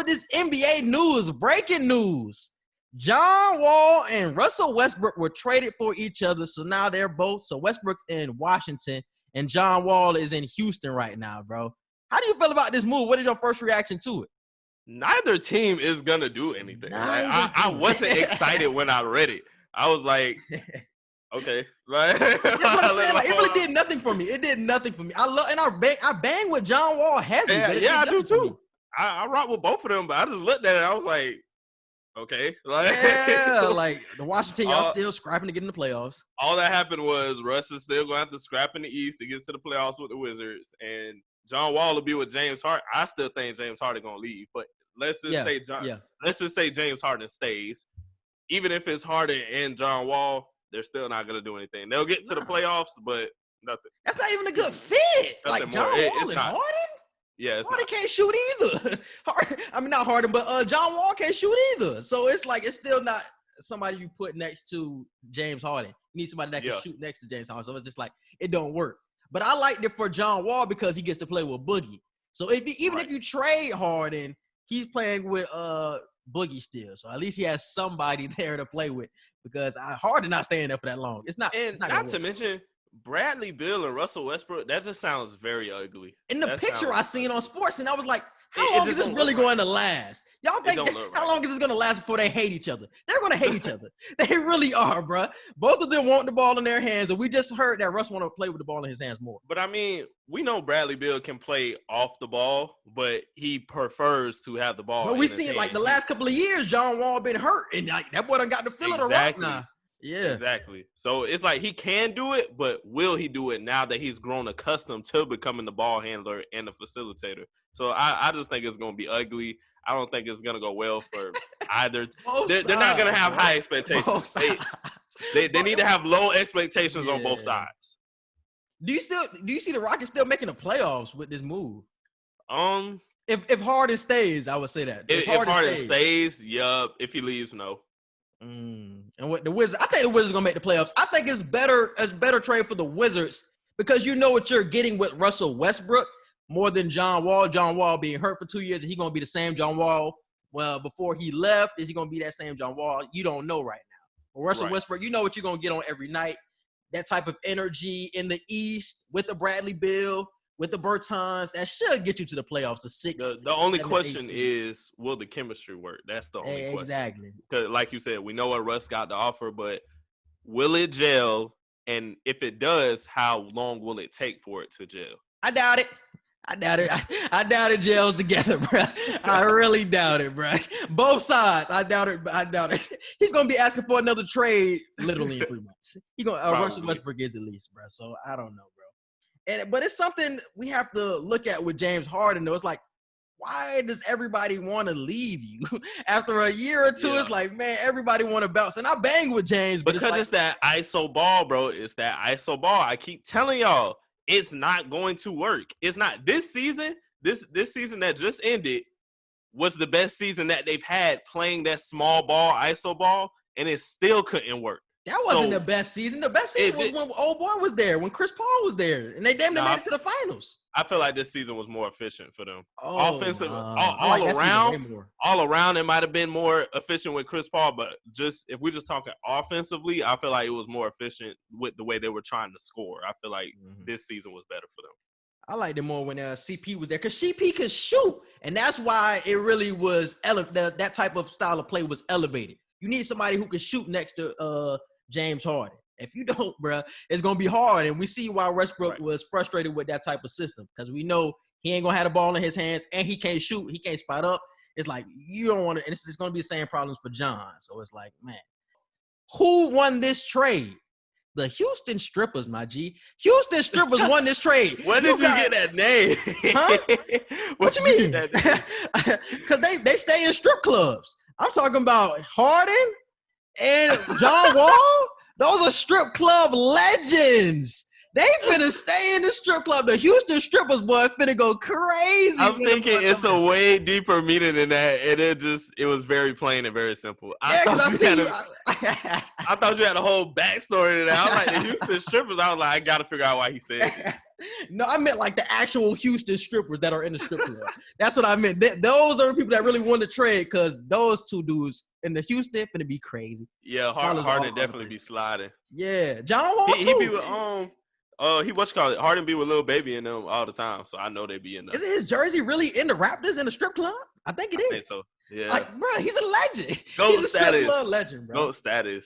This NBA news, breaking news. John Wall and Russell Westbrook were traded for each other, so now they're both. So Westbrook's in Washington, and John Wall is in Houston right now, bro. How do you feel about this move? What is your first reaction to it? Neither team is gonna do anything. I wasn't excited when I read it. I was like, okay, like, that's what I'm saying. Like, it really did nothing for me. It did nothing for me. I bang with John Wall heavy. Yeah, I do too. I rock with both of them, but I just looked at it. I was like, okay, like, yeah, like the Washington, y'all still scrapping to get in the playoffs. All that happened was Russ is still going to have to scrap in the East to get to the playoffs with the Wizards, and John Wall will be with James Harden. I still think James Harden gonna leave, but let's just say James Harden stays. Even if it's Harden and John Wall, they're still not gonna do anything. They'll get to the playoffs, but nothing. That's not even a good fit. Like John Wall and Harden. Yeah, Harden can't shoot either. Not Harden, but John Wall can't shoot either. So it's like it's still not somebody you put next to James Harden. You need somebody that can shoot next to James Harden. So it's just like it don't work. But I liked it for John Wall because he gets to play with Boogie. So if you trade Harden, he's playing with Boogie still. So at least he has somebody there to play with because Harden not staying there for that long. It's not. And it's not not to mention Bradley Beal and Russell Westbrook. That just sounds very ugly. In the picture I seen on sports, and I was like, how long is this really going to last? Y'all think how long is this going to last before they hate each other? They're going to hate each other. They really are, bro. Both of them want the ball in their hands, and we just heard that Russ want to play with the ball in his hands more. But I mean, we know Bradley Beal can play off the ball, but he prefers to have the ball. But we seen like the last couple of years, John Wall been hurt, and like that boy done got the feel of the rock now. Yeah, exactly. So it's like he can do it, but will he do it now that he's grown accustomed to becoming the ball handler and the facilitator? So I just think it's going to be ugly. I don't think it's going to go well for either. They're not going to have high expectations. They need to have low expectations on both sides. Do you see the Rockets still making the playoffs with this move? If Harden stays, I would say that. If Harden stays, yup. If he leaves, no. And what the Wizards? I think the Wizards gonna make the playoffs. I think it's better trade for the Wizards because you know what you're getting with Russell Westbrook more than John Wall. John Wall being hurt for 2 years, and he gonna be the same John Wall. Well, before he left, is he gonna be that same John Wall? You don't know right now. But Russell Westbrook, you know what you're gonna get on every night. That type of energy in the East with the Bradley Beal, with the Bertans, that should get you to the playoffs. The only question is, will the chemistry work? That's the only question. Exactly. Because, like you said, we know what Russ got to offer, but will it gel? And if it does, how long will it take for it to gel? I doubt it. I doubt it gels together, bro. I really doubt it, bro. Both sides, I doubt it. He's gonna be asking for another trade literally in 3 months. Russell Westbrook is at least, bro. So I don't know, bro. But it's something we have to look at with James Harden, though. It's like, why does everybody want to leave you? After a year or two, It's like, man, everybody want to bounce. And I bang with James. But because it's that ISO ball, bro. It's that ISO ball. I keep telling y'all, it's not going to work. It's not. This season, this season that just ended was the best season that they've had playing that small ball, ISO ball, and it still couldn't work. That wasn't the best season. The best season was when old boy was there, when Chris Paul was there, and they damn near made it to the finals. I feel like this season was more efficient for them. Offensive, all around, it might have been more efficient with Chris Paul, but if we're just talking offensively, I feel like it was more efficient with the way they were trying to score. I feel like this season was better for them. I liked it more when CP was there because CP could shoot, and that's why it really was that type of style of play was elevated. You need somebody who can shoot next to James Harden. If you don't, bro, it's going to be hard. And we see why Westbrook was frustrated with that type of system because we know he ain't going to have the ball in his hands and he can't shoot. He can't spot up. It's like you don't want to – and it's going to be the same problems for John. So it's like, man, who won this trade? The Houston Strippers, my G. Houston Strippers won this trade. Where did you get that name? Huh? What you mean? Because they stay in strip clubs. I'm talking about Harden and John Wall. Those are strip club legends. They finna stay in the strip club. The Houston strippers, boy, finna go crazy. I'm thinking it's a way deeper meaning than that, and it was very plain and very simple. I thought you had a whole backstory to that. I was like, the Houston strippers. I was like, I gotta figure out why he said it. No, I meant like the actual Houston strippers that are in the strip club. That's what I meant. Those are the people that really want to trade, because those two dudes in the Houston finna be crazy. Yeah, Harden definitely be sliding. Yeah, John Wall he be with Harden be with Lil Baby in them all the time, so I know they be in there. Isn't his jersey really in the Raptors in the strip club? I think it is. I think so. Yeah, like, bro, he's a legend. Goat he's a status. strip club legend, bro. Goat status.